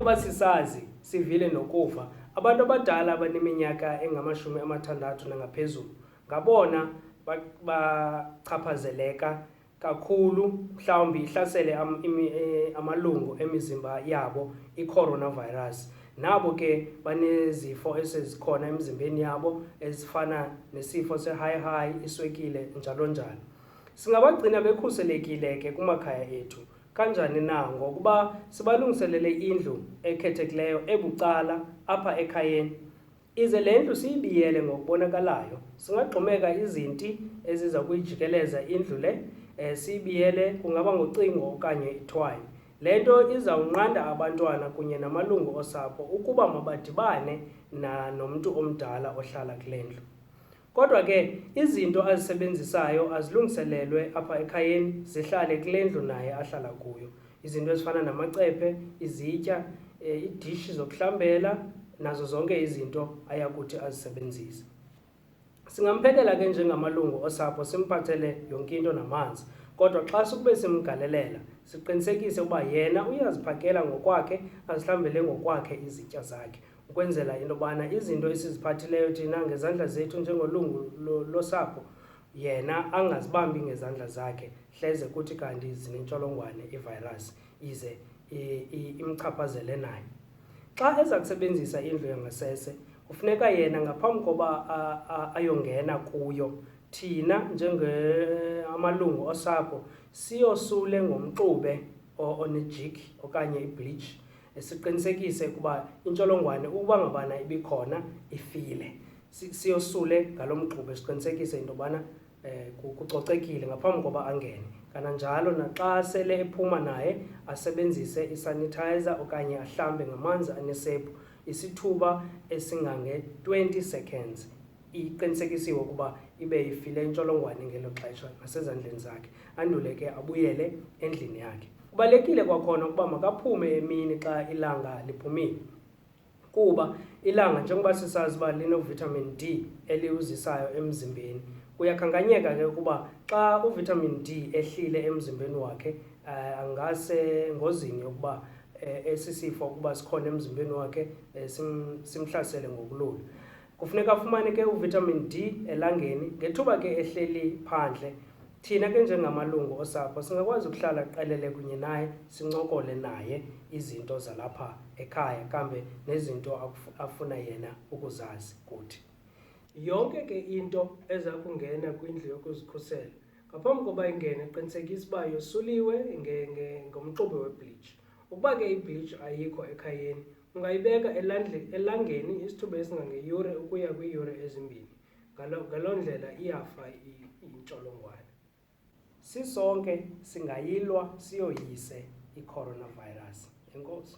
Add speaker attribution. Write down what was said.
Speaker 1: Kuba sisazi sivile nokufa, abantu abadala abaneminyaka engamashumi amathandathu nangaphezulu ngabona bachaphazeleka kakhulu mhlawumbi ihlasele amalungu emizimba yabo i-coronavirus. Nabo ke banezifo esezikhona emzimbeni yabo ezifana nesifo se-high, iswekile njalo njalo. Singabagcina bekhuselekile ke kumakhaya ethu kanjani na? Ngokuba sibalungiselele indlu ekhethekileyo ebucala apha ekhayeni, ize le ndlu siyibiyele ngokubonakalayo. Singagxumeka izinti eziza kuyijikeleza indlu le, siyibiyele, kungaba ngocingo okanye ithwayi. Le nto izawunqanda abantwana kunye namalungu osapho ukuba mabadibane nomntu omdala ohlala kule ndlu. Kodwa ke izinto azisebenzisayo azilungiselelwe apha ekhayeni zihlale kule ndlu naye ahlala kuyo. Izinto ezifana namacephe, izitya, iidishi zokuhlambela, nazo zonke izinto ayakuthi azisebenzise. Singamphelela ke njengamalungu osapho simphathele yonke into namanzi, kodwa xa sukube simgalelela siqinisekise ukuba yena uyaziphakela ngokwakhe, azihlambele ngokwakhe izitya zakhe, ukwenzela into yobana izinto esiziphathileyo thina ngezandla zethu njengolungu losapho yena angazibambi ngezandla zakhe, hleze kuthi kanti zinentsholongwane ivirus ize imchaphazele naye. Xa eza kusebenzisa indlu yangasese kufuneka yena ngaphambi koba ayongena kuyo, thina njengamalungu osapho siyosule ngomxube onejik okanye ibleach, siqinisekise ukuba intsholongwane ukuba ngabana ibikhona ifile. Siyosule ngalo mxube siqinisekise into yobana kucocekile ngaphambi koba angene. Kananjalo naxa sele ephuma naye asebenzise isanitizer okanye ahlambe ngamanzi anesephu isithuba esingange-20 seconds. Iqinisekisiwe ukuba ibe ifile intsholongwane ngelo xesha nasezandleni zakhe, andule ke abuyele endlini yakhe. Kubalulekile kwakhona ukuba makaphume emini xa ilanga liphumile, kuba ilanga njengoba sisazi uba linovitamin D eliwuzisayo emzimbeni. Kuyakhankanyeka ke ukuba xa uvitamin D ehlile emzimbeni wakhe angasengozini yokuba esi sifo ukuba sikhona emzimbeni wakhe simhlasele ngokulula. Kufuneka afumane ke uvitamin D elangeni ngethuba ke ehleli phandle. Thina ke njengamalungu osapho singakwazi ukuhlala qelele kunye naye, sincokole naye izinto zalapha ekhaya kambe nezinto afuna yena ukuzazi kuthi. Yonke ke into eza kungena kwindlu yokuzikhusela ngaphambi koba ingene qinisekisa uba yosuliwe ngomxube webleach. Ukuba ke ibleach ayikho ekhayeni ungayibeka elangeni isithuba esingangeyure ukuya kwiiyure ezimbini. Ngaloo ndlela iyafa intsholongwane. Sisonke singayilwa siyoyise i-coronavirus. Enkosi.